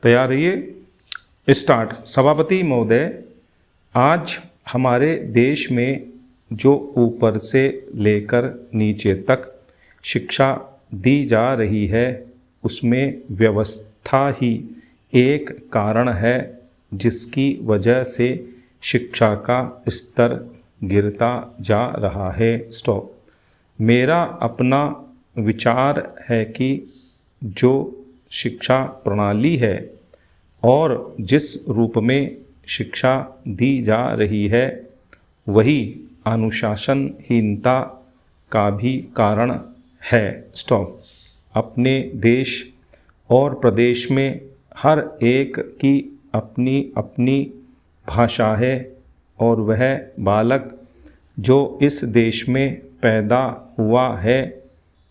तैयार रहिए। स्टार्ट। सभापति महोदय, आज हमारे देश में जो ऊपर से लेकर नीचे तक शिक्षा दी जा रही है उसमें व्यवस्था ही एक कारण है जिसकी वजह से शिक्षा का स्तर गिरता जा रहा है। स्टॉप। मेरा अपना विचार है कि जो शिक्षा प्रणाली है और जिस रूप में शिक्षा दी जा रही है वही अनुशासनहीनता का भी कारण है। स्टॉप। अपने देश और प्रदेश में हर एक की अपनी अपनी भाषा है और वह बालक जो इस देश में पैदा हुआ है,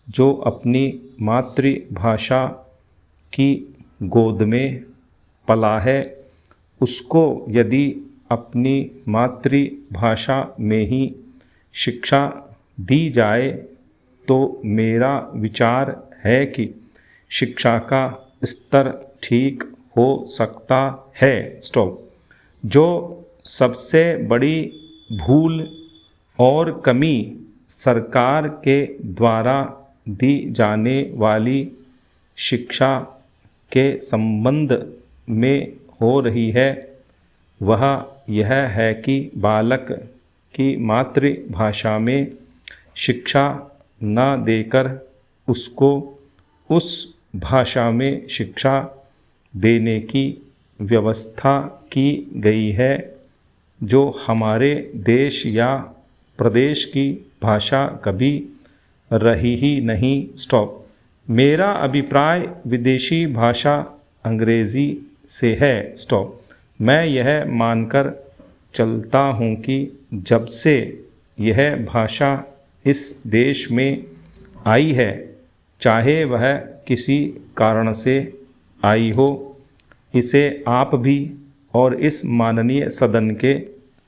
जो अपनी मातृभाषा की गोद में पला है, उसको यदि अपनी मातृभाषा में ही शिक्षा दी जाए तो मेरा विचार है कि शिक्षा का स्तर ठीक हो सकता है। स्टॉप। जो सबसे बड़ी भूल और कमी सरकार के द्वारा दी जाने वाली शिक्षा के संबंध में हो रही है वह यह है कि बालक की मातृभाषा में शिक्षा न देकर उसको उस भाषा में शिक्षा देने की व्यवस्था की गई है जो हमारे देश या प्रदेश की भाषा कभी रही ही नहीं। स्टॉप। मेरा अभिप्राय विदेशी भाषा अंग्रेज़ी से है। स्टॉप। मैं यह मानकर चलता हूँ कि जब से यह भाषा इस देश में आई है, चाहे वह किसी कारण से आई हो, इसे आप भी और इस माननीय सदन के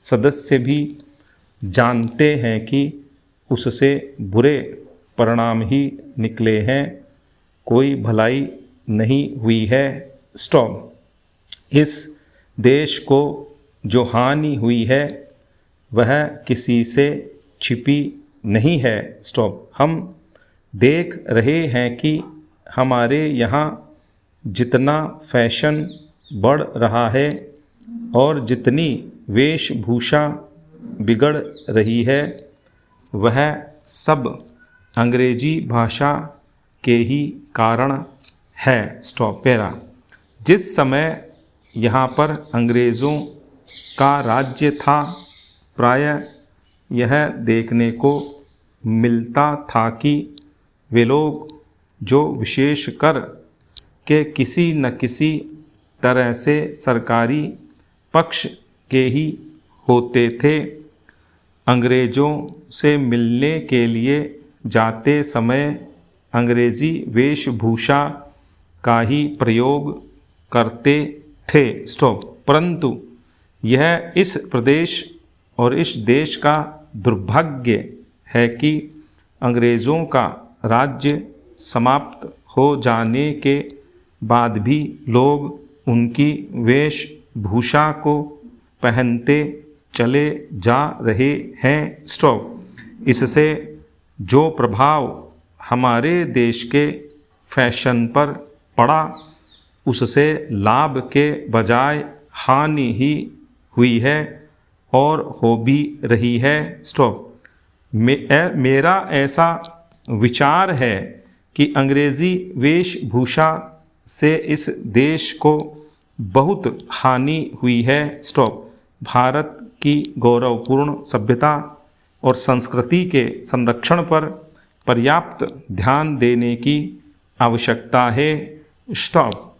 सदस्य भी जानते हैं कि उससे बुरे परिणाम ही निकले हैं, कोई भलाई नहीं हुई है। स्टॉप। इस देश को जो हानि हुई है वह किसी से छिपी नहीं है। स्टॉप। हम देख रहे हैं कि हमारे यहाँ जितना फैशन बढ़ रहा है और जितनी वेशभूषा बिगड़ रही है वह सब अंग्रेजी भाषा के ही कारण है। स्टॉप। पैरा। जिस समय यहाँ पर अंग्रेज़ों का राज्य था, प्रायः यह देखने को मिलता था कि वे लोग जो विशेषकर के किसी न किसी तरह से सरकारी पक्ष के ही होते थे, अंग्रेज़ों से मिलने के लिए जाते समय अंग्रेज़ी वेशभूषा का ही प्रयोग करते थे। स्टॉप। परंतु यह इस प्रदेश और इस देश का दुर्भाग्य है कि अंग्रेज़ों का राज्य समाप्त हो जाने के बाद भी लोग उनकी वेशभूषा को पहनते चले जा रहे हैं। स्टॉप। इससे जो प्रभाव हमारे देश के फैशन पर पड़ा उससे लाभ के बजाय हानि ही हुई है और हो भी रही है। स्टॉप। मेरा ऐसा विचार है कि अंग्रेज़ी वेशभूषा से इस देश को बहुत हानि हुई है। स्टॉप। भारत की गौरवपूर्ण सभ्यता और संस्कृति के संरक्षण पर पर्याप्त ध्यान देने की आवश्यकता है। स्टॉप।